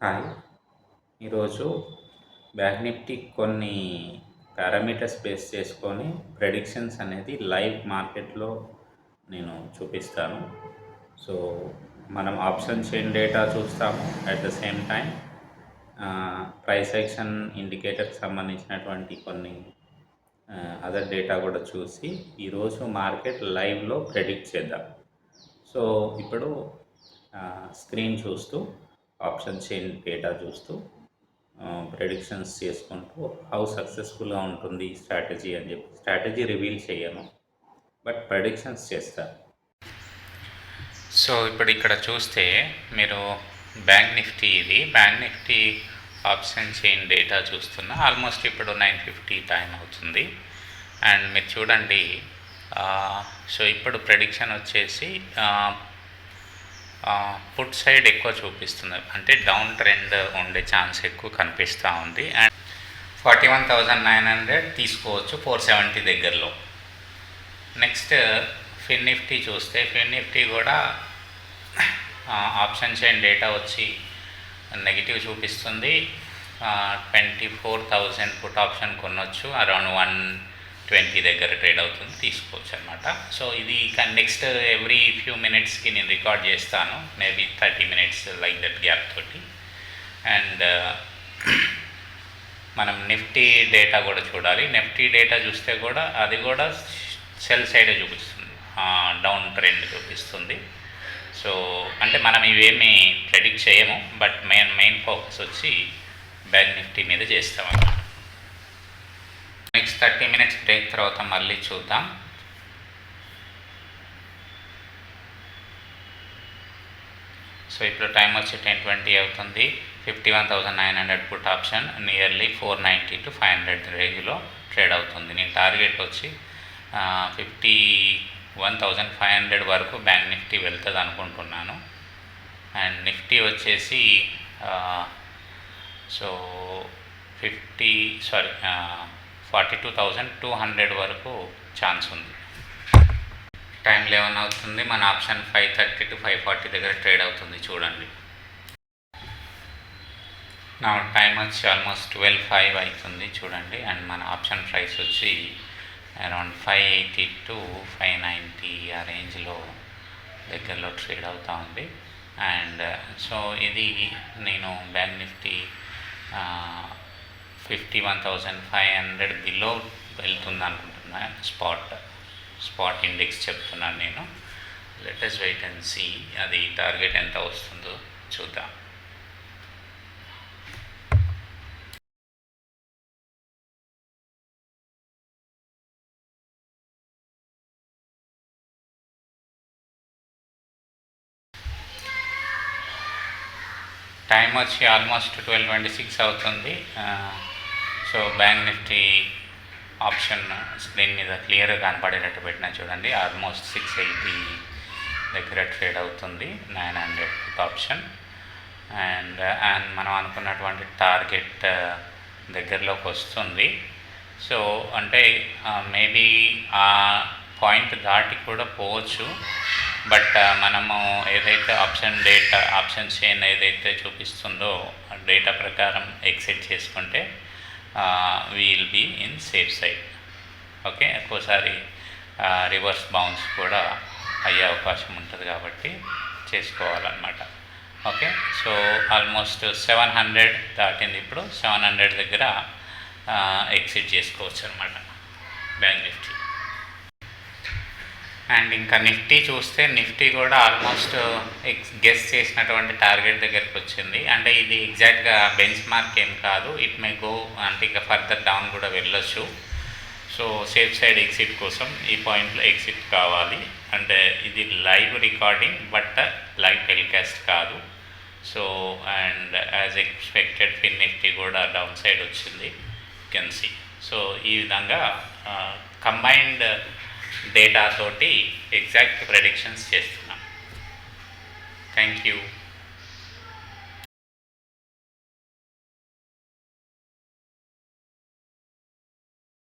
Hi. ఈరోజు bank nifty కొన్ని parameters base చేసుకొని ప్రెడిక్షన్స్ అనేది లైవ్ మార్కెట్లో నేను చూపిస్తాను. సో మనం ఆప్షన్ చైన్ డేటా చూస్తాము. At the same time price action ఇండికేటర్కి సంబంధించినటువంటి కొన్ని అదర్ డేటా కూడా చూసి ఈరోజు మార్కెట్ లైవ్లో ప్రెడిక్ట్ చేద్దాం. సో ఇప్పుడు స్క్రీన్ చూస్తూ ఆప్షన్ చైన్ డేటా చూస్తూ ప్రెడిక్షన్స్ చేసుకుంటూ హౌ సక్సెస్ఫుల్గా ఉంటుంది ఈ స్ట్రాటజీ అని చెప్పి స్ట్రాటజీ రివీల్ చేయను, బట్ ప్రెడిక్షన్స్ చేస్తాను. సో ఇప్పుడు ఇక్కడ చూస్తే మీరు bank Nifty option chain data చూస్తున్నా. ఆల్మోస్ట్ ఇప్పుడు 9:50 టైం అవుతుంది. అండ్ మీరు చూడండి, సో ఇప్పుడు ప్రెడిక్షన్ వచ్చేసి పుట్ సైడ్ ఎక్కువ చూపిస్తుంది, అంటే డౌన్ ట్రెండ్ ఉండే ఛాన్స్ ఎక్కువ కనిపిస్తూ ఉంది. అండ్ 41,900 తీసుకోవచ్చు 470 దగ్గరలో. నెక్స్ట్ ఫిన్ నిఫ్టీ చూస్తే ఫిన్ నిఫ్టీ కూడా ఆప్షన్ చైన్ డేటా వచ్చి నెగిటివ్ చూపిస్తుంది. 24,000 పుట్ ఆప్షన్ కొనొచ్చు, అరౌండ్ 120 దగ్గర ట్రేడ్ అవుతుంది, తీసుకోవచ్చు అనమాట. సో ఇది నెక్స్ట్ ఎవ్రీ ఫ్యూ మినిట్స్కి నేను రికార్డ్ చేస్తాను, maybe 30 minutes like that gap తోటి. అండ్ మనం నిఫ్టీ డేటా కూడా చూడాలి. నిఫ్టీ డేటా చూస్తే కూడా అది కూడా సెల్ సైడే చూపిస్తుంది, డౌన్ ట్రెండ్ చూపిస్తుంది. సో అంటే మనం ఇవేమి ప్రెడిక్ట్ చేయము, బట్ మెయిన్ ఫోకస్ వచ్చి బ్యాంక్ నిఫ్టీ మీద చేస్తామన్నమాట. నెక్స్ట్ 30 మినిట్స్ బ్రేక్ తర్వాత మళ్ళీ చూద్దాం. సో ఇప్పుడు టైం వచ్చి 10:20 అవుతుంది. 51,900 పుట్ ఆప్షన్ నియర్లీ 490 to 500 రేంజ్లో ట్రేడ్ అవుతుంది. నేను టార్గెట్ వచ్చి 51,500 వరకు బ్యాంక్ నిఫ్టీ వెళ్తుంది అనుకుంటున్నాను. అండ్ నిఫ్టీ వచ్చేసి సో 42,200 వరకు ఛాన్స్ ఉంది. టైం 11 అవుతుంది. మన ఆప్షన్ 5:30 to 5:40 దగ్గర ట్రేడ్ అవుతుంది, చూడండి. నా టైం వచ్చి ఆల్మోస్ట్ 12:05 అవుతుంది, చూడండి. అండ్ మన ఆప్షన్ ప్రైస్ వచ్చి అరౌండ్ 580 to 590 ఆ రేంజ్లో దగ్గరలో ట్రేడ్ అవుతూ ఉంది. అండ్ సో ఇది నేను బ్యాంక్ నిఫ్టీ 51,500 బిలో వెళ్తుంది అనుకుంటున్నా. స్పాట్ ఇండెక్స్ చెప్తున్నాను నేను. Let us wait and see అది టార్గెట్ ఎంత వస్తుందో చూద్దాం. టైం వచ్చి ఆల్మోస్ట్ 12:26 అవుతుంది. So bank Nifty option screen మీద క్లియర్గా కనపడేటట్టు పెట్టినా చూడండి. ఆల్మోస్ట్ 680 దగ్గర ట్రేడ్ అవుతుంది, 900 ఆప్షన్. అండ్ మనం అనుకున్నటువంటి టార్గెట్ దగ్గరలోకి వస్తుంది. సో అంటే మేబీ ఆ పాయింట్ దాటి కూడా పోవచ్చు, బట్ మనము ఏదైతే ఆప్షన్ చైన్ ఏదైతే చూపిస్తుందో డేటా ప్రకారం ఎక్సిట్ చేసుకుంటే will be in safe side. Okay, ఒక్కోసారి రివర్స్ బౌన్స్ కూడా అయ్యే అవకాశం ఉంటుంది కాబట్టి చేసుకోవాలన్నమాట. ఓకే, సో ఆల్మోస్ట్ 700 దాటింది. ఇప్పుడు 700 దగ్గర ఎక్సిట్ చేసుకోవచ్చు అనమాట బ్యాంక్ నిఫ్టీ. అండ్ ఇంకా నిఫ్టీ చూస్తే నిఫ్టీ కూడా ఆల్మోస్ట్ గెస్ చేసినటువంటి టార్గెట్ దగ్గరికి వచ్చింది. అంటే ఇది ఎగ్జాక్ట్గా బెంచ్ మార్క్ ఏం కాదు, ఇట్ మే గో, అంటే ఇంకా ఫర్దర్ డౌన్ కూడా వెళ్ళొచ్చు. సో సేఫ్ సైడ్ ఎగ్జిట్ కోసం ఈ పాయింట్లో ఎగ్జిట్ కావాలి. అంటే ఇది live recording, but live telecast కాదు. So and as expected fin nifty కూడా డౌన్ సైడ్ వచ్చింది, కెన్ సీ. సో ఈ విధంగా కంబైన్డ్ డేటా తోటి ఎగ్జాక్ట్ ప్రెడిక్షన్స్ చేస్తున్నాం. Thank you.